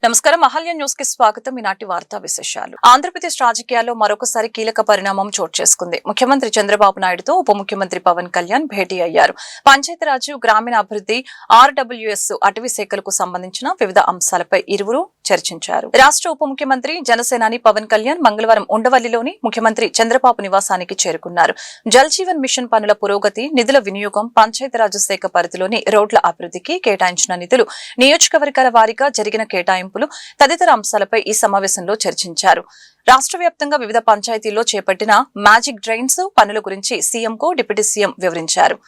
నమస్కారం అహల్య న్యూస్ కి స్వాగతం. ఈనాటి వార్తా విశేషాలు. ఆంధ్రప్రదేశ్ రాజకీయాల్లో మరొకసారి కీలక పరిణామం చోటు చేసుకుంది. ముఖ్యమంత్రి చంద్రబాబు నాయుడుతో ఉప ముఖ్యమంత్రి పవన్ కళ్యాణ్ భేటీ అయ్యారు. పంచాయతీరాజ్, గ్రామీణాభివృద్ధి, ఆర్డబ్ల్యూఎస్, అటవీ శాఖలకు సంబంధించిన వివిధ అంశాలపై ఇరువురు చర్చించారు. రాష్ట్ర ఉప ముఖ్యమంత్రి జనసేనాని పవన్ కళ్యాణ్ మంగళవారం ఉండవల్లిలోని ముఖ్యమంత్రి చంద్రబాబు నివాసానికి చేరుకున్నారు. జల్ జీవన్ మిషన్ పనుల పురోగతి, నిధుల వినియోగం, పంచాయతీరాజ్ శాఖ పరిధిలోని రోడ్ల అభివృద్ధికి కేటాయించిన నిధులు, నియోజకవర్గాల వారీగా జరిగిన కేటాయింపులు తదితర అంశాలపై ఈ సమావేశంలో చర్చించారు. రాష్ట్ర వ్యాప్తంగా వివిధ పంచాయతీల్లో చేపట్టిన మ్యాజిక్ డ్రైన్స్ పనుల గురించి సీఎంకు డిప్యూటీ సీఎం వివరించారు.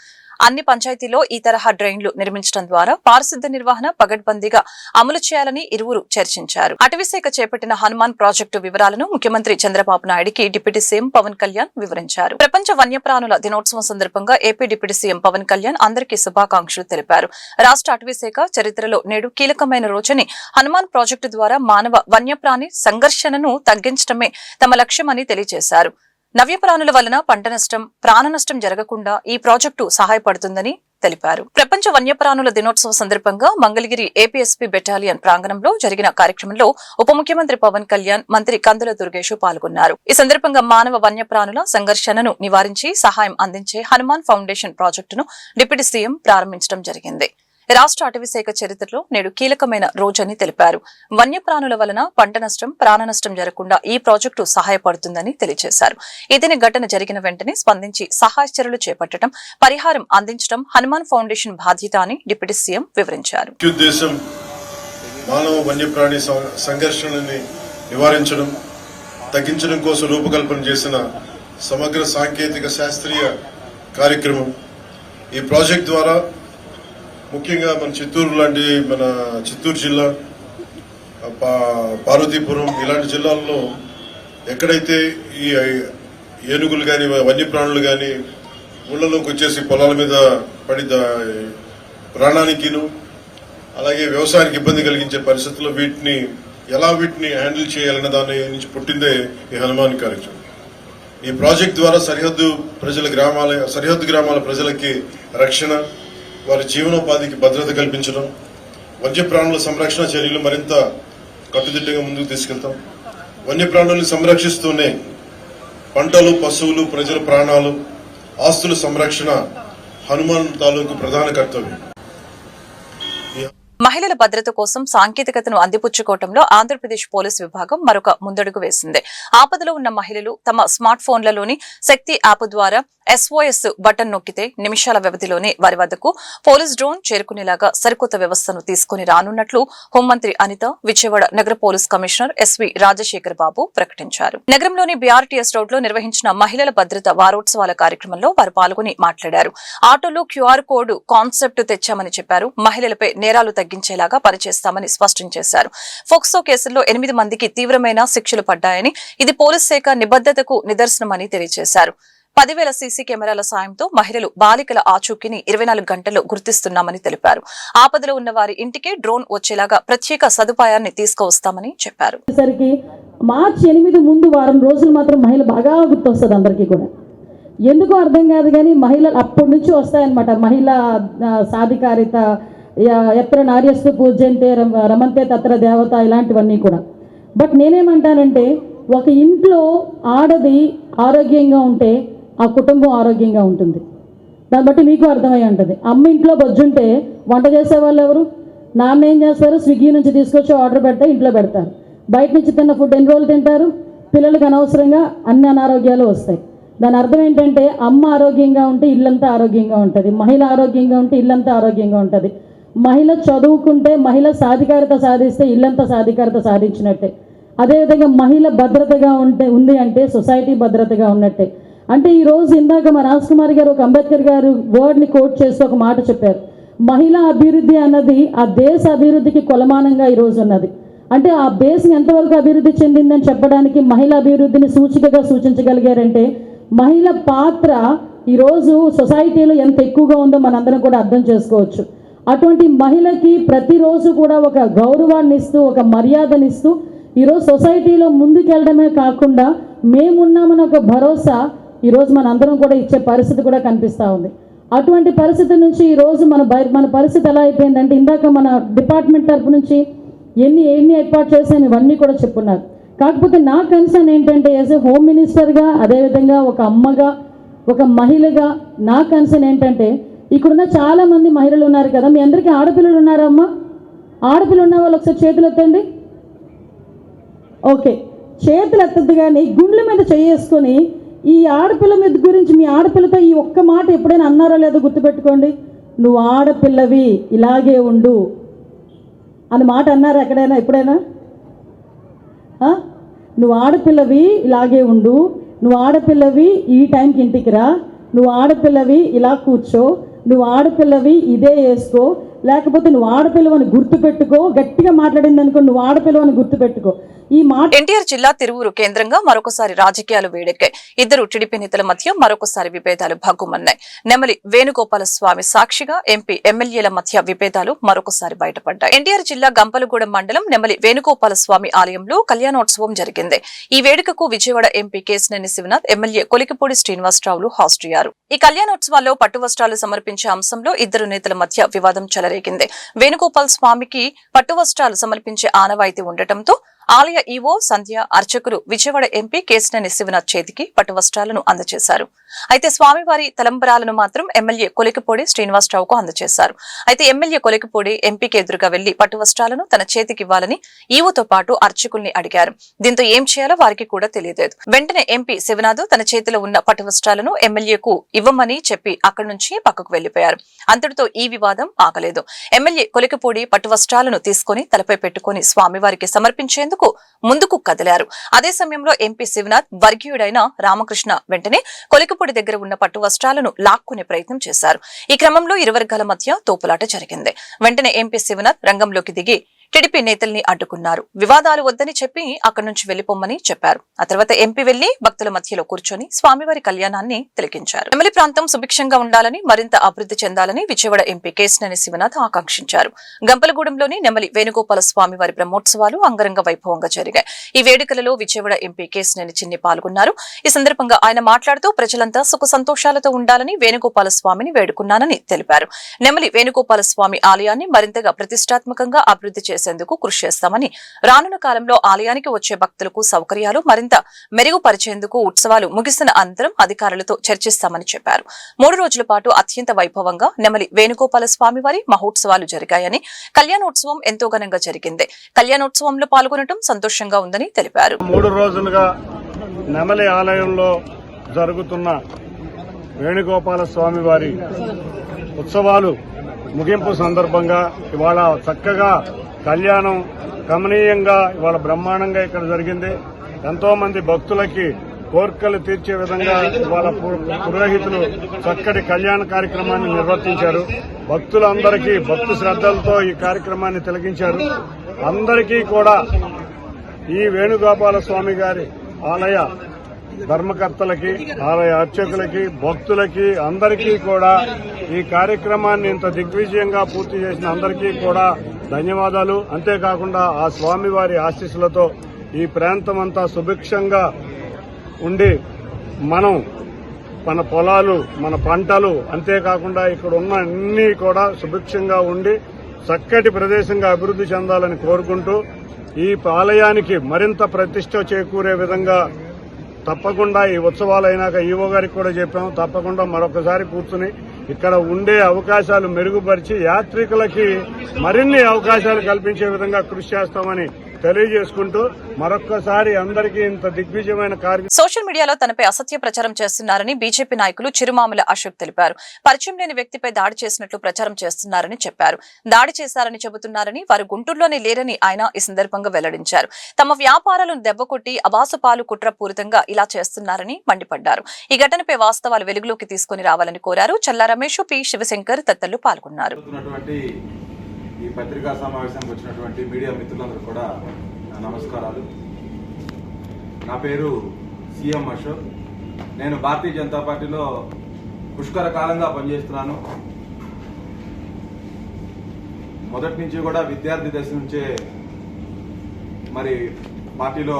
అన్ని పంచాయతీల్లో ఈ తరహా డ్రైన్లు నిర్మించడం ద్వారా పారిశుద్ధ్య నిర్వహణ పగడ్బందీగా అమలు చేయాలని ఇరువురు చర్చించారు. అటవీశాఖ చేపట్టిన హనుమాన్ ప్రాజెక్టు వివరాలను ముఖ్యమంత్రి చంద్రబాబు నాయుడికి డిప్యూటీ సీఎం పవన్ కళ్యాణ్ వివరించారు. ప్రపంచ వన్యప్రాణుల దినోత్సవం సందర్భంగా AP deputy CM Pawan Kalyan అందరికీ శుభాకాంక్షలు తెలిపారు. రాష్ట్ర అటవీశాఖ చరిత్రలో నేడు కీలకమైన రోజని, హనుమాన్ ప్రాజెక్టు ద్వారా మానవ వన్యప్రాణి సంఘర్షణను తగ్గించడమే తమ లక్ష్యమని తెలియజేశారు. నవ్యప్రాణుల వలన పంట నష్టం, ప్రాణ నష్టం జరగకుండా ఈ ప్రాజెక్టు సహాయపడుతుందని తెలిపారు. ప్రపంచ వన్యప్రాణుల దినోత్సవ సందర్భంగా మంగళగిరి ఏపీఎస్పీ బెటాలియన్ ప్రాంగణంలో జరిగిన కార్యక్రమంలో ఉప ముఖ్యమంత్రి పవన్ కళ్యాణ్, మంత్రి కందుల దుర్గేష్ పాల్గొన్నారు. ఈ సందర్భంగా మానవ వన్యప్రాణుల సంఘర్షణను నివారించి సహాయం అందించే హనుమాన్ ఫౌండేషన్ ప్రాజెక్టును డిప్యూటీ సీఎం ప్రారంభించడం జరిగింది. రాష్ట్ర అటవీశాఖ చరిత్రలో నేడు కీలకమైన రోజని తెలిపారు. వన్యప్రాణుల వలన పంట నష్టం, ప్రాణ నష్టం జరగకుండా ఈ ప్రాజెక్టు సహాయపడుతుందని తెలియజేశారు. ఏదైనా ఘటన జరిగిన వెంటనే స్పందించి సహాయ చర్యలు చేపట్టడం, పరిహారం అందించడం హనుమాన్ ఫౌండేషన్ బాధ్యత అని డిప్యూటీ సీఎం వివరించారు. మానవ వన్యప్రాణి సంఘర్షణని నివారించడం, తగ్గించడం కోసం రూపకల్పన చేసిన సమగ్ర సాంకేతిక శాస్త్రీయ కార్యక్రమం. ఈ ప్రాజెక్ట్ ద్వారా ముఖ్యంగా మన చిత్తూరు జిల్లా, పార్వతీపురం ఇలాంటి జిల్లాల్లో ఎక్కడైతే ఈ ఏనుగులు కానీ వన్యప్రాణులు కానీ ఊళ్ళలోకి వచ్చేసి పొలాల మీద పడి ప్రాణానికిను అలాగే వ్యవసాయానికి ఇబ్బంది కలిగించే పరిస్థితుల్లో వీటిని హ్యాండిల్ చేయాలన్న దాని నుంచి పుట్టిందే ఈ హనుమాన్ కార్యక్రమం. ఈ ప్రాజెక్ట్ ద్వారా సరిహద్దు గ్రామాల ప్రజలకి రక్షణ, వారి జీవనోపాధికి భద్రత కల్పించడం, వన్యప్రాణుల సంరక్షణ చర్యలు మరింత కట్టుదిట్టంగా ముందుకు తీసుకెళ్తాం. వన్యప్రాణులను సంరక్షిస్తూనే పంటలు, పశువులు, ప్రజల ప్రాణాలు, ఆస్తుల సంరక్షణ హనుమాన్ తాలూకు ప్రధాన కర్తవ్యం. మహిళల భద్రత కోసం సాంకేతికతను అందిపుచ్చుకోవడంలో ఆంధ్రప్రదేశ్ పోలీస్ విభాగం మరొక ముందడుగు వేసింది. ఆపదలో ఉన్న మహిళలు తమ స్మార్ట్ ఫోన్లలోని శక్తి యాప్ ద్వారా SOS బటన్ నొక్కితే నిమిషాల వ్యవధిలోనే వారి వద్దకు పోలీస్ డ్రోన్ చేరుకునేలాగా సరికొత్త వ్యవస్థను తీసుకుని రానున్నట్లు హోంమంత్రి అనిత, విజయవాడ నగర పోలీస్ కమిషనర్ SV రాజశేఖర్ బాబు ప్రకటించారు. నగరంలోని BRTS రోడ్లో నిర్వహించిన మహిళల భద్రత వారోత్సవాల కార్యక్రమంలో వారు పాల్గొని మాట్లాడారు. ఆటోలో QR కోడ్ కాన్సెప్ట్ తెచ్చామని చెప్పారు. మహిళలపై నేరాలు తగ్గించేలాగా పనిచేస్తామని స్పష్టం చేశారు. ఫోక్సో కేసుల్లో 8 మందికి తీవ్రమైన శిక్షలు పడ్డాయని, ఇది పోలీస్ శాఖ నిబద్ధతకు నిదర్శనమని తెలియజేశారు. 10,000 సీసీ కెమెరాల సాయంతో మహిళలు, బాలికల ఆచూకీని 24 గంటల్లో గుర్తిస్తున్నామని తెలిపారు. ఆపదలో ఉన్న వారి ఇంటికి డ్రోన్ వచ్చేలాగా ప్రత్యేక సదుపాయాన్ని తీసుకువస్తామని చెప్పారు. మార్చి 8 ముందు వారం రోజులు మాత్రం మహిళ బాగా గుర్తొస్తుంది అందరికీ కూడా. ఎందుకో అర్థం కాదు కానీ మహిళలు అప్పటి నుంచి వస్తాయన్నమాట. మహిళా సాధికారిత, ఎత్ర నార్యస్తు పూజ్యంతే రమంతే తత్ర దేవత, ఇలాంటివన్నీ కూడా. బట్ నేనేమంటానంటే, ఒక ఇంట్లో ఆడది ఆరోగ్యంగా ఉంటే ఆ కుటుంబం ఆరోగ్యంగా ఉంటుంది. దాన్ని బట్టి మీకు అర్థమై ఉంటుంది. అమ్మ ఇంట్లో బొజ్జుంటే వంట చేసేవాళ్ళు ఎవరు? నాన్న ఏం చేస్తారు? స్విగ్గీ నుంచి తీసుకొచ్చి ఆర్డర్ పెడితే ఇంట్లో పెడతారు. బయట నుంచి తిన్న ఫుడ్ ఎన్ని రోజులు తింటారు? పిల్లలకు అనవసరంగా అన్ని అనారోగ్యాలు వస్తాయి. దాని అర్థం ఏంటంటే, అమ్మ ఆరోగ్యంగా ఉంటే ఇల్లంతా ఆరోగ్యంగా ఉంటుంది, మహిళ ఆరోగ్యంగా ఉంటే ఇల్లంతా ఆరోగ్యంగా ఉంటుంది. మహిళ చదువుకుంటే, మహిళ సాధికారత సాధిస్తే ఇల్లంతా సాధికారత సాధించినట్టే. అదేవిధంగా మహిళ భద్రతగా ఉంది అంటే సొసైటీ భద్రతగా ఉన్నట్టే. అంటే ఈరోజు ఇందాక మా రాజ్కుమార్ గారు ఒక అంబేద్కర్ గారు వర్డ్ని కోట్ చేస్తూ ఒక మాట చెప్పారు. మహిళా అభివృద్ధి అన్నది ఆ దేశ అభివృద్ధికి కొలమానంగా ఈరోజు ఉన్నది. అంటే ఆ దేశం ఎంతవరకు అభివృద్ధి చెందిందని చెప్పడానికి మహిళా అభివృద్ధిని సూచికగా సూచించగలిగారంటే, మహిళ పాత్ర ఈరోజు సొసైటీలో ఎంత ఎక్కువగా ఉందో మనందరం కూడా అర్థం చేసుకోవచ్చు. అటువంటి మహిళకి ప్రతిరోజు కూడా ఒక గౌరవాన్ని ఇస్తూ, ఒక మర్యాదనిస్తూ ఈరోజు సొసైటీలో ముందుకెళ్ళడమే కాకుండా మేమున్నామని ఒక భరోసా ఈరోజు మనందరం కూడా ఇచ్చే పరిస్థితి కూడా కనిపిస్తూ ఉంది. అటువంటి పరిస్థితి నుంచి ఈరోజు మన పరిస్థితి ఎలా అయిపోయిందంటే, ఇందాక మన డిపార్ట్మెంట్ తరపు నుంచి ఎన్ని ఏర్పాటు చేశాను ఇవన్నీ కూడా చెప్పున్నారు. కాకపోతే నా కన్సర్న్ ఏంటంటే యాజ్ ఏ హోమ్ మినిస్టర్గా, అదేవిధంగా ఒక అమ్మగా, ఒక మహిళగా నా కన్సర్న్ ఏంటంటే ఇక్కడున్న చాలామంది మహిళలు ఉన్నారు కదా, మీ అందరికీ ఆడపిల్లలు ఉన్నారమ్మా? ఆడపిల్లలు ఉన్న వాళ్ళు ఒకసారి చేతులు ఎత్తండి. ఓకే, చేతులు ఎత్తద్దు కానీ గుండెల మీద చేసుకొని ఈ ఆడపిల్ల మీద గురించి మీ ఆడపిల్లతో ఈ ఒక్క మాట ఎప్పుడైనా అన్నారో లేదో గుర్తుపెట్టుకోండి. నువ్వు ఆడపిల్లవి ఇలాగే ఉండు అని మాట అన్నారా ఎక్కడైనా ఎప్పుడైనా? నువ్వు ఆడపిల్లవి ఇలాగే ఉండు, నువ్వు ఆడపిల్లవి ఈ టైంకి ఇంటికి రా, నువ్వు ఆడపిల్లవి ఇలా కూర్చో, నువ్వు ఆడపిల్లవి ఇదే వేసుకో, లేకపోతే నువ్వు ఆడపిల్లవని గుర్తుపెట్టుకో. గట్టిగా మాట్లాడింది అనుకో, నువ్వు ఆడపిల్లవని గుర్తుపెట్టుకో. ఈ మాట ఎన్టీఆర్ జిల్లా తిరువూరు కేంద్రంగా మరొకసారి రాజకీయాలు వేడెక్కాయి. ఇద్దరు టీడీపీ నేతల మధ్య మరొకసారి విభేదాలు భగ్గుమన్నాయి. నెమలి వేణుగోపాల స్వామి సాక్షిగా ఎంపీ ఎమ్మెల్యేల మధ్య విభేదాలు మరొకసారి బయటపడ్డాయి. ఎన్టీఆర్ జిల్లా గంపలగూడెం మండలం నెమలి వేణుగోపాల స్వామి ఆలయంలో కళ్యాణోత్సవం జరిగింది. ఈ వేడుకకు విజయవాడ ఎంపీ కేశినేని శివనాథ్, ఎమ్మెల్యే కొలికిపూడి శ్రీనివాసరావులు హాజరయ్యారు. ఈ కళ్యాణోత్సవాల్లో పట్టు వస్త్రాలు సమర్పించే అంశంలో ఇద్దరు నేతల మధ్య వివాదం చెలరేగింది. వేణుగోపాల్ స్వామికి పట్టు వస్త్రాలు సమర్పించే ఆనవాయితీ ఉండటంతో ఆలయ ఈవో సంధ్య, అర్చకులు విజయవాడ ఎంపీ కేశినేని శివనాథ్ చేతికి పట్టు వస్త్రాలను అందజేశారు. అయితే స్వామివారి తలంబరాలను మాత్రం ఎమ్మెల్యే కొలికిపూడి శ్రీనివాసరావుకు అందజేశారు. అయితే ఎమ్మెల్యే కొలికిపూడి ఎంపీకి ఎదురుగా వెళ్లి పట్టు వస్త్రాలను తన చేతికివ్వాలని ఈవోతో పాటు అర్చకుల్ని అడిగారు. దీంతో ఏం చేయాలో వారికి కూడా తెలియలేదు. వెంటనే ఎంపీ శివనాథ్ తన చేతిలో ఉన్న పట్టు వస్త్రాలను ఎమ్మెల్యేకు ఇవ్వమని చెప్పి అక్కడి నుంచి పక్కకు వెళ్లిపోయారు. అంతటితో ఈ వివాదం ఆగలేదు. ఎమ్మెల్యే కొలికిపూడి పట్టు వస్త్రాలను తీసుకుని తలపై పెట్టుకుని స్వామివారికి సమర్పించేందుకు ముందుకు కదిలారు. అదే సమయంలో ఎంపీ శివనాథ్ వర్గీయుడైన రామకృష్ణ వెంటనే కొలికిపూడి దగ్గర ఉన్న పట్టు వస్త్రాలను లాక్కునే ప్రయత్నం చేశారు. ఈ క్రమంలో ఇరు వర్గాల మధ్య తోపులాట జరిగింది. వెంటనే ఎంపీ శివనాథ్ రంగంలోకి దిగి టీడీపీ నేతల్ని అడ్డుకున్నారు. వివాదాలు వద్దని చెప్పి అక్కడి నుంచి వెళ్లిపోమ్మని చెప్పారు. ఆ తర్వాత ఎంపీ వెళ్లి భక్తుల మధ్యలో కూర్చొని స్వామివారి కళ్యాణాన్ని తిలకించారు. నెమలి ప్రాంతం సుభిక్షంగా ఉండాలని, మరింత అభివృద్ధి చెందాలని విజయవాడ ఎంపీ కేశినేని శివనాథ్ ఆకాంక్షించారు. గంపలగూడెంలోని నెమలి వేణుగోపాల స్వామివారి బ్రహ్మోత్సవాలు అంగరంగ వైభవంగా జరిగాయి. ఈ వేడుకలలో విజయవాడ ఎంపీ కేశినేని చిన్ని పాల్గొన్నారు. ఈ సందర్భంగా ఆయన మాట్లాడుతూ ప్రజలంతా సుఖ సంతోషాలతో ఉండాలని వేణుగోపాల స్వామిని వేడుకున్నానని తెలిపారు. నెమలి వేణుగోపాల స్వామి ఆలయాన్ని మరింతగా ప్రతిష్టాత్మకంగా అభివృద్ధి చేసేందుకు కృషి చేస్తామని, రానున్న కాలంలో ఆలయానికి వచ్చే భక్తులకు సౌకర్యాలు మరింత మెరుగుపరిచేందుకు ఉత్సవాలు ముగిసిన అనంతరం అధికారులతో చర్చిస్తామని చెప్పారు. 3 రోజుల పాటు అత్యంత వైభవంగా నెమలి వేణుగోపాల స్వామివారి మహోత్సవాలు జరిగాయని, కళ్యాణోత్సవం ఎంతో ఘనంగా జరిగింది. కళ్యాణోత్సవంలో పాల్గొనడం సంతోషంగా ఉందని తెలిపారు. 3 రోజులుగా నెమలి ఆలయంలో జరుగుతున్న వేణుగోపాల స్వామివారి ఉత్సవాలు ముగింపు సందర్భంగా ఇవాళ చక్కగా కళ్యాణం గమనీయంగా ఇవాళ బ్రహ్మాండంగా ఇక్కడ జరిగింది. ఎంతో మంది భక్తులకి కోర్కెలు తీర్చే విధంగా ఇవాళ పురోహితులు చక్కటి కళ్యాణ కార్యక్రమాన్ని నిర్వర్తించారు. భక్తులందరికీ భక్తు శ్రద్దలతో ఈ కార్యక్రమాన్ని తిలకించారు. అందరికీ కూడా ఈ వేణుగోపాల స్వామి గారి ఆలయ ధర్మకర్తలకి, ఆలయ అర్చకులకి, భక్తులకి అందరికీ కూడా ఈ కార్యక్రమాన్ని ఇంత దిగ్విజయంగా పూర్తి చేసిన అందరికీ కూడా ధన్యవాదాలు. అంతేకాకుండా ఆ స్వామివారి ఆశీస్సులతో ఈ ప్రాంతం అంతా సుభిక్షంగా ఉండి మనం మన పొలాలు, మన పంటలు, అంతేకాకుండా ఇక్కడ ఉన్న అన్ని కూడా సుభిక్షంగా ఉండి చక్కటి ప్రదేశంగా అభివృద్ధి చెందాలని కోరుకుంటూ ఈ ఆలయానికి మరింత ప్రతిష్ట చేకూరే విధంగా తప్పకుండా ఈ ఉత్సవాలు అయినాక ఈవో గారికి కూడా చెప్పాము, తప్పకుండా మరొకసారి కూర్చుని ఇక్కడ ఉండే అవకాశాలు మెరుగుపరిచి యాత్రికులకి మరిన్ని అవకాశాలు కల్పించే విధంగా కృషి చేస్తామని తెలియజేసుకుంటూ మరొక్కసారి అందరికీ ఇంత దిగ్విజయమైన కార్యక్రమం. సోషల్ మీడియాలో తనపై అసత్య ప్రచారం చేస్తున్నారని బీజేపీ నాయకులు చిరుమాముల అశోక్ తెలిపారు. పరిచయం లేని వ్యక్తిపై దాడి చేసినట్లు ప్రచారం చేస్తున్నారని చెప్పారు. దాడి చేశారని చెబుతున్నారని, వారు గుంటూరులోనే లేరని ఆయన ఈ సందర్భంగా వెల్లడించారు. తమ వ్యాపారాలను దెబ్బకొట్టి అబాసుపాలు కుట్రపూరితంగా ఇలా చేస్తున్నారని మండిపడ్డారు. ఈ ఘటనపై వాస్తవాలు వెలుగులోకి తీసుకుని రావాలని కోరారు. చల్లా రమేష్, పి శివశంకర్ తదితరులు పాల్గొన్నారు. ఈ పత్రికా సమావేశానికి వచ్చినటువంటి మీడియా మిత్రులందరూ కూడా నమస్కారాలు. నా పేరు సిఎం అశోక్. నేను భారతీయ జనతా పార్టీలో పుష్కర కాలంగా పనిచేస్తున్నాను. మొదటి నుంచి కూడా విద్యార్థి దశ నుంచే మరి పార్టీలో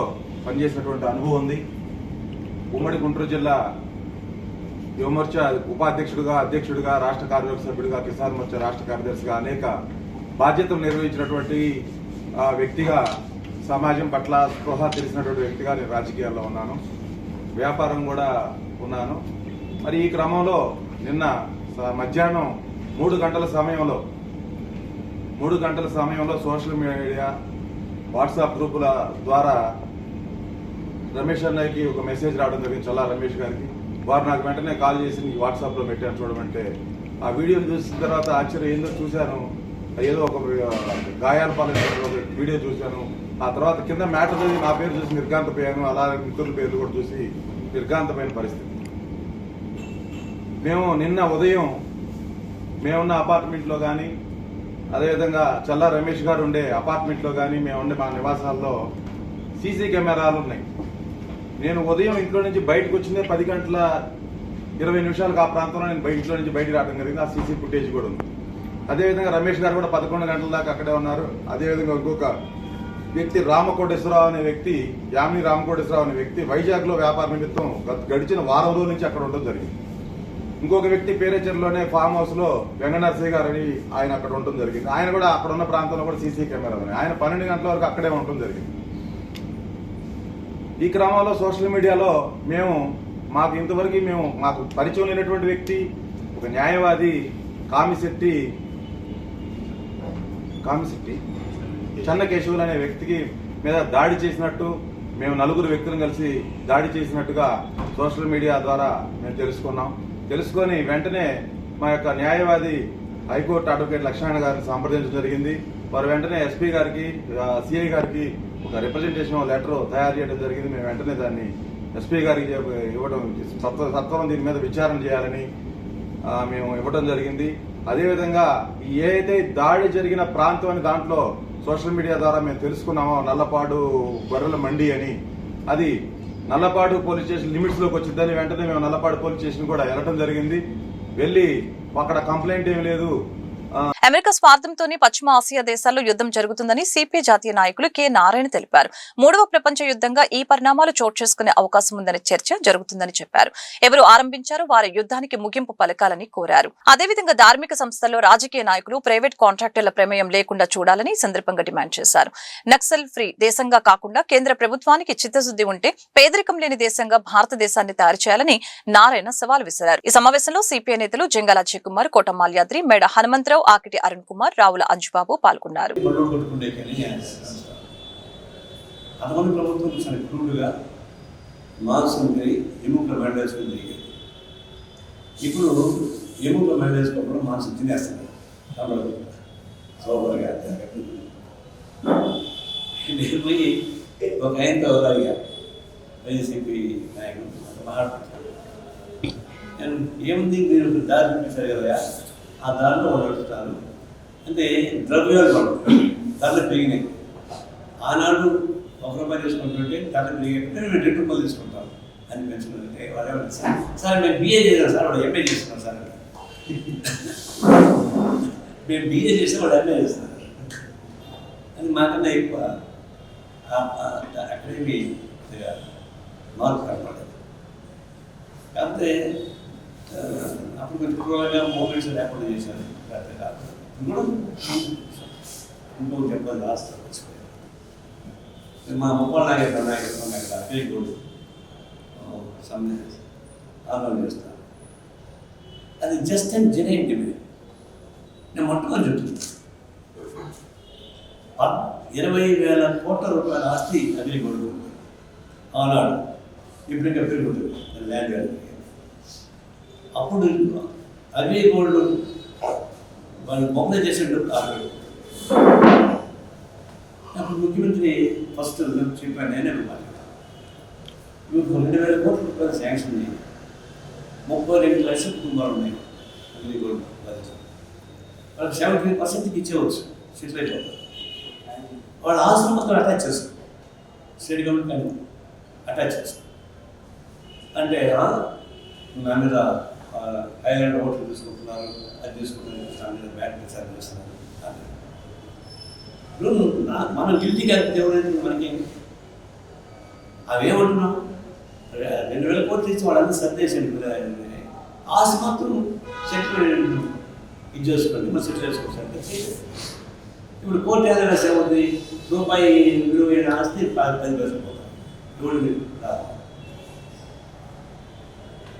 పనిచేసినటువంటి అనుభవం ఉంది. ఉమ్మడి గుంటూరు జిల్లా యువమోర్చా ఉపాధ్యక్షుడిగా, అధ్యక్షుడిగా, రాష్ట్ర కార్యవర్గ సభ్యుడిగా, కిసాన్ మోర్చా రాష్ట్ర కార్యదర్శిగా అనేక బాధ్యతలు నిర్వహించినటువంటి వ్యక్తిగా, సమాజం పట్ల స్పృహ తెలిసినటువంటి వ్యక్తిగా నేను రాజకీయాల్లో ఉన్నాను, వ్యాపారం కూడా ఉన్నాను. మరి ఈ క్రమంలో నిన్న మధ్యాహ్నం 3 గంటల సమయంలో సోషల్ మీడియా, వాట్సాప్ గ్రూపుల ద్వారా రమేష్ అన్నయ్యకి ఒక మెసేజ్ రావడం జరిగింది, చల్లా రమేష్ గారికి. వారు నాకు వెంటనే కాల్ చేసి నీకు వాట్సాప్లో పెట్టాను చూడమంటే, ఆ వీడియో చూసిన తర్వాత ఆశ్చర్యం ఏందో చూశాను. ఏదో ఒక గాయాల పాలన ఒక వీడియో చూశాను. ఆ తర్వాత కింద మ్యాటర్ చదివి నా పేరు చూసి నిర్ఘాంతపోయాను. అలా మిత్రుల పేర్లు కూడా చూసి నిర్ఘాంతమైన పరిస్థితి. మేము నిన్న ఉదయం మేమున్న అపార్ట్మెంట్లో కానీ, అదేవిధంగా చల్లా రమేష్ గారు ఉండే అపార్ట్మెంట్లో కానీ, మేముండే మా నివాసాల్లో సీసీ కెమెరాలు ఉన్నాయి. నేను ఉదయం ఇంట్లో నుంచి బయటకు వచ్చిందే 10:20 ఆ ప్రాంతంలో నేను ఇంట్లో నుంచి బయటకు రావడం జరిగింది. ఆ సీసీ ఫుటేజ్ కూడా ఉంది. అదేవిధంగా రమేష్ గారు కూడా 11 గంటల దాకా అక్కడే ఉన్నారు. అదేవిధంగా ఇంకొక వ్యక్తి రామకోటేశ్వరరావు అనే వ్యక్తి, యామిని రామకోటేశ్వరరావు అనే వ్యక్తి వైజాగ్లో వ్యాపార నిమిత్తం గడిచిన వారం రోజుల నుంచి అక్కడ ఉండడం జరిగింది. ఇంకొక వ్యక్తి పేరేచర్లోనే ఫామ్ హౌస్లో వెంకటనరసయ్య గారు అని ఆయన అక్కడ ఉండడం జరిగింది. ఆయన కూడా అక్కడ ఉన్న ప్రాంతంలో కూడా సీసీ కెమెరాలు ఉన్నాయి. ఆయన 12 గంటల వరకు అక్కడే ఉండడం జరిగింది. ఈ క్రమంలో సోషల్ మీడియాలో మాకు ఇంతవరకు మాకు పరిచయం లేనటువంటి వ్యక్తి, ఒక న్యాయవాది కామిశెట్టి చెన్నకేశవులు అనే వ్యక్తికి మీద దాడి చేసినట్టు, మేము 4 వ్యక్తులను కలిసి దాడి చేసినట్టుగా సోషల్ మీడియా ద్వారా మేము తెలుసుకొని వెంటనే మా యొక్క న్యాయవాది హైకోర్టు అడ్వకేట్ లక్ష్మణ గారిని సంప్రదించడం జరిగింది. వారు వెంటనే ఎస్పీ గారికి, సిఐ గారికి ఒక రిప్రజెంటేషన్ లెటర్ తయారు చేయడం జరిగింది. మేము వెంటనే దాన్ని ఎస్పీ గారికి ఇవ్వడం, సత్వరం దీని మీద విచారణ చేయాలని మేము ఇవ్వడం జరిగింది. అదేవిధంగా ఏదైతే దాడి జరిగిన ప్రాంతం అని దాంట్లో సోషల్ మీడియా ద్వారా మేము తెలుసుకున్నామో, నల్లపాడు గొర్రెల మండి అని, అది నల్లపాడు పోలీస్ స్టేషన్ లిమిట్స్ లోకి వచ్చిందని వెంటనే మేము నల్లపాడు పోలీస్ స్టేషన్ కూడా వెళ్ళడం జరిగింది. వెళ్ళి అక్కడ కంప్లైంట్ ఏమి లేదు. అమెరికా స్వార్థంతోనే పశ్చిమ ఆసియా దేశాల్లో యుద్ధం జరుగుతుందని సిపిఐ జాతీయ నాయకులు కె నారాయణ తెలిపారు. 3వ ప్రపంచ యుద్ధంగా ఈ పరిణామాలు చోటు చేసుకునే అవకాశం ఉందనే చర్చ జరుగుతుందని చెప్పారు. ఎవరు ఆరంభించారో వారి యుద్ధానికి ముగింపు పలకాలని కోరారు. అదేవిధంగా ధార్మిక సంస్థల్లో రాజకీయ నాయకులు, ప్రైవేట్ కాంట్రాక్టర్ల ప్రమేయం లేకుండా చూడాలని ఈ సందర్భంగా డిమాండ్ చేశారు. నక్సల్ ఫ్రీ దేశంగా కాకుండా కేంద్ర ప్రభుత్వానికి చిత్తశుద్ది ఉంటే పేదరికం లేని దేశంగా భారతదేశాన్ని తయారు చేయాలని నారాయణ సవాల్ విసిరారు. ఈ సమావేశంలో సిపిఐ నేతలు జంగాల అజయ్ కుమార్, కోట మాల్యాద్రి, మేడ హనుమంతరావు, ఆకిటి అరుణ్ కుమార్, రావుల అంజుబాబు పాల్గొన్నారు. ఇప్పుడు ఎముకల మెడేసుకోవడం మాంసం తినేస్తారు. సోబర్గా నేను పోయి ఒక ఆయనతో అడిగా, వైసీపీ నాయకుడు మాట్లాడుతున్నాను, ఏముంది మీరు దారి చూపించారు కదా, ఆ దారిలో వాళ్ళు అడుగుతారు అంటే ద్రవ్యాలు ధరలు పెరిగినాయి. ఆనాడు 1 రూపాయి తీసుకుంటుంటే ధరలు పెరిగినట్టు మేము 2 రూపాయలు తీసుకుంటాం అని పెంచుకుంటే వాళ్ళు ఏమంటారు, సార్ మేము బిఏ చేసాం సార్, వాడు ఎంఏ చేస్తున్నాం సార్, మేము బిఏ చేస్తే వాడు ఎంఏ చేస్తున్నారు అని మాకన్నా ఎక్కువ అక్కడేమి మార్పు కనపడదు. కాకపోతే అప్పుడు కొంచెం ఎక్కువగా మూమెంట్స్ లేకుండా చేశారు. ఇంకో చెప్పాలి లాస్ట్ మా ముప్పై నాయకత్వం అక్కడ అప్పీకోడు ఆందోళన చేస్తాను. అది జస్ట్ అండ్ జెన్యూన్ డిమాండ్. నేను మొట్టమొదటి చెప్తున్నాను, 20,000 కోట్ల రూపాయల ఆస్తి అగ్రిగోల్డ్ ఉంది ఆనాడు. ఇప్పుడు ఇంకా పెరుగుతుంది ల్యాండ్ వాల్యూ. అప్పుడు అగ్రిగోల్డ్ వాళ్ళు మొక్కలు చేసేటప్పుడు కాదు. అప్పుడు ముఖ్యమంత్రి ఫస్ట్ చెప్పాను, నేనే మాట్లాడాను, ఇప్పుడు 2,000 కోట్ల రూపాయలు శాంక్షన్ ఉంది, 32 లక్షల కుటుంబాలు ఉన్నాయి అగ్రిగోల్డ్. వాళ్ళకి 70% ఇచ్చేవచ్చు, సెటిల్ అయిపోతారు. వాళ్ళ ఆస్తులు మొత్తం అటాచ్ చేస్తారు, స్టేట్ గవర్నమెంట్ కానీ అటాచ్ చేస్తారు. అంటే నా మీద ఐలాండ్ ఓట్లు తీసుకుంటున్నారు, అది తీసుకుంటున్నారు, నా మీద బ్యాట్ విచారణ చేస్తున్నారు. మనం గిల్టీ కలిపితే ఎవరైతే మనకి అవేమంటున్నాం, 2,000 కోట్లు ఇచ్చి వాళ్ళంతా సర్దేశాడు, ఆస్తి మొత్తం సెటిల్ ఇది చేసుకోండి, మనం సెటిల్ చేసుకోవచ్చు. ఇప్పుడు కోర్టు ఏదైనా రాసే ఉంది రూపాయి విలువైన ఆస్తి 10 పైసలు పోతాం ఎవరు రాదు.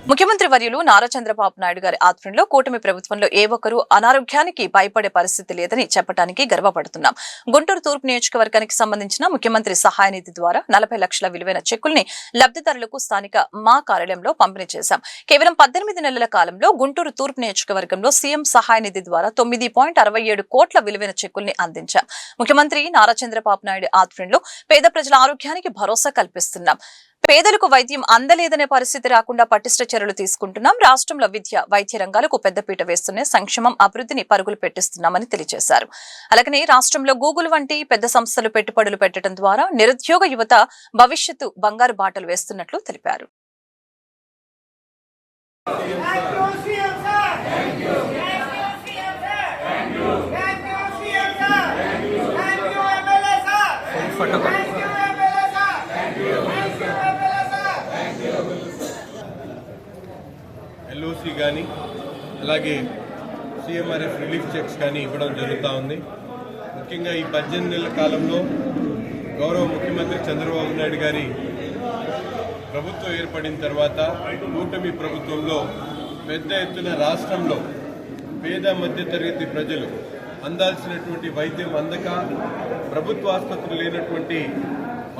ముఖ్యమంత్రి వర్యులు నారా చంద్రబాబు నాయుడు గారి ఆధ్వర్యంలో కూటమి ప్రభుత్వంలో ఏ ఒక్కరూ అనారోగ్యానికి భయపడే పరిస్థితి లేదని చెప్పడానికి గర్వపడుతున్నాం. గుంటూరు తూర్పు నియోజకవర్గానికి సంబంధించిన ముఖ్యమంత్రి సహాయ నిధి ద్వారా 40 లక్షల విలువైన చెక్కుల్ని లబ్ధిదారులకు స్థానిక మా కార్యాలయంలో పంపిణీ చేశాం. కేవలం 18 నెలల కాలంలో గుంటూరు తూర్పు నియోజకవర్గంలో సీఎం సహాయ నిధి ద్వారా 9.67 కోట్ల విలువైన చెక్కుల్ని అందించాం. ముఖ్యమంత్రి నారా చంద్రబాబు నాయుడు ఆధ్వర్యంలో పేద ప్రజల ఆరోగ్యానికి భరోసా కల్పిస్తున్నాం. పేదలకు వైద్యం అందలేదనే పరిస్థితి రాకుండా పటిష్ట చర్యలు తీసుకుంటున్నాం. రాష్ట్రంలో విద్య, వైద్య రంగాలకు పెద్దపీట వేస్తూనే సంక్షేమం, అభివృద్ధిని పరుగులు పెట్టిస్తున్నామని తెలియజేశారు. అలాగనే రాష్ట్రంలో గూగుల్ వంటి పెద్ద సంస్థలు పెట్టుబడులు పెట్టడం ద్వారా నిరుద్యోగ యువత భవిష్యత్తు బంగారు బాటలు వేస్తున్నట్లు తెలిపారు. ఎల్ఓసి కానీ అలాగే సిఎంఆర్ఎఫ్ రిలీఫ్ చెక్స్ కానీ ఇవ్వడం జరుగుతూ ఉంది. ముఖ్యంగా ఈ 18 నెలల కాలంలో గౌరవ ముఖ్యమంత్రి చంద్రబాబు నాయుడు గారి ప్రభుత్వం ఏర్పడిన తర్వాత కూటమి ప్రభుత్వంలో పెద్ద ఎత్తున రాష్ట్రంలో పేద మధ్యతరగతి ప్రజలు అందాల్సినటువంటి వైద్యం అందక ప్రభుత్వ ఆసుపత్రులు లేనటువంటి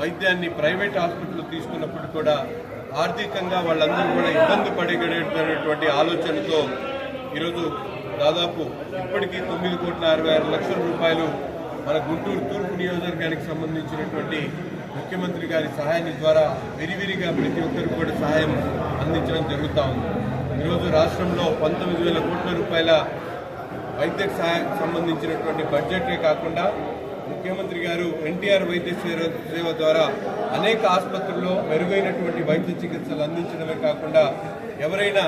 వైద్యాన్ని ప్రైవేట్ ఆసుపత్రులు తీసుకున్నప్పుడు కూడా ఆర్థికంగా వాళ్ళందరూ కూడా ఇబ్బంది పడేటటువంటి ఆలోచనతో ఈరోజు దాదాపు ఇప్పటికీ 9,66,00,000 రూపాయలు మన గుంటూరు తూర్పు నియోజకవర్గానికి సంబంధించినటువంటి ముఖ్యమంత్రి గారి సహాయాన్ని ద్వారా విరివిరిగా ప్రతి ఒక్కరికి కూడా సహాయం అందించడం జరుగుతూ ఉంది. ఈరోజు రాష్ట్రంలో 19,000 కోట్ల రూపాయల వైద్య సహాయానికి సంబంధించినటువంటి బడ్జెటే కాకుండా ముఖ్యమంత్రి గారు ఎన్టీఆర్ వైద్య సేవ ద్వారా అనేక ఆసుపత్రుల్లో మెరుగైనటువంటి వైద్య చికిత్సలు అందించడమే కాకుండా ఎవరైనా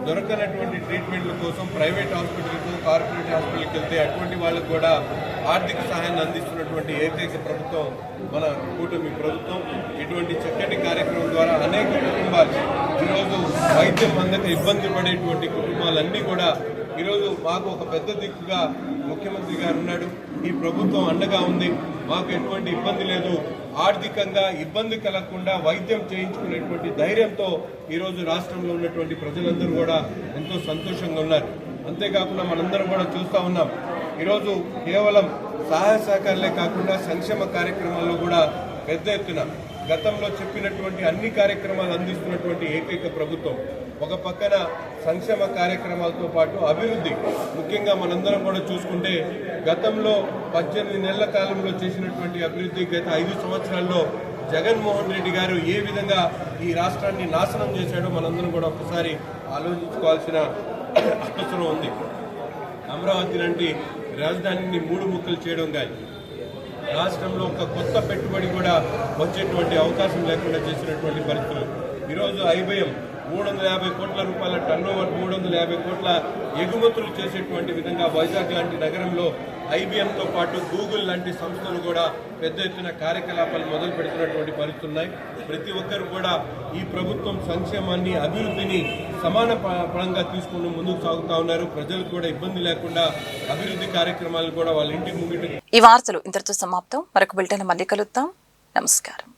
దొరకనటువంటి ట్రీట్మెంట్ల కోసం ప్రైవేట్ హాస్పిటల్కు, కార్పొరేట్ హాస్పిటల్కి వెళ్తే అటువంటి వాళ్ళకు కూడా ఆర్థిక సహాయాన్ని అందిస్తున్నటువంటి ఏకైక ప్రభుత్వం మన కూటమి ప్రభుత్వం. ఇటువంటి చక్కటి కార్యక్రమం ద్వారా అనేక కుటుంబాలు ఈరోజు వైద్యం అందక ఇబ్బంది పడేటువంటి కుటుంబాలన్నీ కూడా ఈరోజు మాకు ఒక పెద్ద దిక్కుగా ముఖ్యమంత్రి గారు ఉన్నాడు, ఈ ప్రభుత్వం అండగా ఉంది, మాకు ఎటువంటి ఇబ్బంది లేదు, ఆర్థికంగా ఇబ్బంది కలగకుండా వైద్యం చేయించుకునేటువంటి ధైర్యంతో ఈరోజు రాష్ట్రంలో ఉన్నటువంటి ప్రజలందరూ కూడా ఎంతో సంతోషంగా ఉన్నారు. అంతేకాకుండా మనందరం కూడా చూస్తూ ఉన్నాం, ఈరోజు కేవలం సహాయ సహకారాలే కాకుండా సంక్షేమ కార్యక్రమాల్లో కూడా పెద్ద ఎత్తున గతంలో చెప్పినటువంటి అన్ని కార్యక్రమాలు అందిస్తున్నటువంటి ఏకైక ప్రభుత్వం. ఒక పక్కన సంక్షేమ కార్యక్రమాలతో పాటు అభివృద్ధి, ముఖ్యంగా మనందరం కూడా చూసుకుంటే గతంలో 18 నెలల కాలంలో చేసినటువంటి అభివృద్ధి గత 5 సంవత్సరాల్లో జగన్మోహన్ రెడ్డి గారు ఏ విధంగా ఈ రాష్ట్రాన్ని నాశనం చేశాడో మనందరం కూడా ఒకసారి ఆలోచించుకోవాల్సిన అవసరం ఉంది. అమరావతి లాంటి రాజధానిని 3 ముక్కలు చేయడం కానీ రాష్ట్రంలో ఒక కొత్త పెట్టుబడి కూడా వచ్చేటువంటి అవకాశం లేకుండా చేసినటువంటి పరిస్థితులు. ఈరోజు ఐబీఎం 350 కోట్ల రూపాయల టర్నోవర్, 350 కోట్ల ఎగుమతులు చేసేటువంటి విధంగా వైజాగ్ లాంటి నగరంలో ఐబీఎంతో పాటు గూగుల్ లాంటి సంస్థలు కూడా పెద్ద ఎత్తున కార్యకలాపాలు మొదలు పెడుతున్నటువంటి పరిస్థితులు ఉన్నాయి. ప్రతి ఒక్కరు కూడా ఈ ప్రభుత్వం సంక్షేమాన్ని, అభివృద్ధిని సమాన పరంగా తీసుకుని ముందుకు సాగుతా ఉన్నారు. ప్రజలకు కూడా ఇబ్బంది లేకుండా అభివృద్ధి కార్యక్రమాలు కూడా వాళ్ళ ఇంటికి ముంగిట. ఈ వార్తలు ఇంతటితో సమాప్తం. మరొక బులెటిన్ మళ్ళీ కలుద్దాం. నమస్కారం.